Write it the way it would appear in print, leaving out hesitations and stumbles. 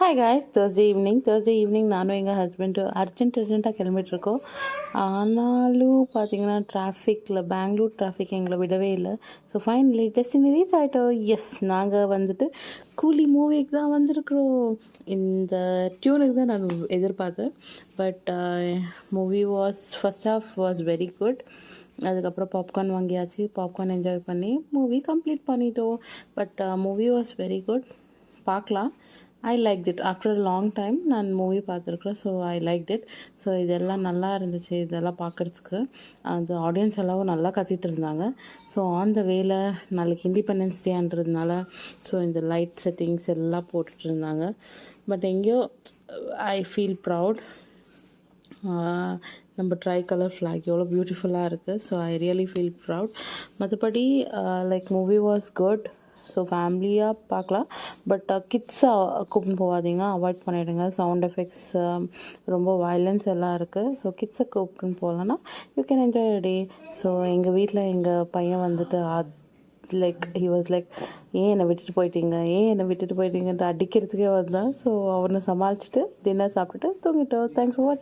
Hi guys, Thursday evening நானும் எங்கள் ஹஸ்பண்டும் அர்ஜென்ட்டாக கிளம்பிட்டுருக்கோம். ஆனாலும் பார்த்தீங்கன்னா பெங்களூர் டிராஃபிக் எங்களை விடவே இல்லை. ஸோ ஃபைனலி டெஸ்டினி ரீச் ஆகிட்டோம். எஸ், நாங்கள் வந்துட்டு கூலி மூவிக்கு தான் வந்திருக்கிறோம். இந்த டியூனுக்கு தான் நான் எதிர்பார்த்தேன். But movie first half was very good. அதுக்கப்புறம் பாப்கார்ன் வாங்கியாச்சு. பாப்கார்ன் என்ஜாய் பண்ணி மூவி கம்ப்ளீட் பண்ணிட்டோம். But movie was very good. பார்க்கலாம். I like it. After a long time நான் மூவி பார்த்துருக்குறேன். So I like it. So இதெல்லாம் நல்லா இருந்துச்சு. இதெல்லாம் பார்க்குறதுக்கு அந்த ஆடியன்ஸ் எல்லாம் நல்லா கத்திட்டு இருந்தாங்க. ஸோ ஆன் த வேல நாளைக்கு இண்டிபெண்டன்ஸ் டேன்றதுனால ஸோ இந்த லைட் செட்டிங்ஸ் எல்லாம் போட்டுட்டு இருந்தாங்க. பட் எங்கேயோ ஐ ஃபீல் ப்ரவுட். நம்ம ட்ரை கலர் ஃப்ளாக் எவ்வளோ பியூட்டிஃபுல்லாக இருக்குது. So I really feel proud. மற்றபடி like movie was good. So ஃபேமிலியாக பார்க்கலாம். பட் கிட்ஸை கூப்பிட்டு போகாதீங்க, அவாய்ட் பண்ணிவிடுங்க. சவுண்ட் எஃபெக்ட்ஸ், ரொம்ப வயலன்ஸ் எல்லாம் இருக்குது. ஸோ கிட்ஸை கூப்பிட்டுன்னு போகலன்னா you can enjoy day. So எங்கள் வீட்டில் எங்கள் பையன் வந்துட்டு ஹி வாஸ் லைக், ஏன் என்னை விட்டுட்டு போயிட்டீங்கன்ட்டு அடிக்கிறதுக்கே வந்தான். ஸோ அவனை சமாளிச்சுட்டு டின்னர் சாப்பிட்டுட்டு தூங்கிட்டோம். தேங்க்ஸ் ஃபார் வாட்சிங்.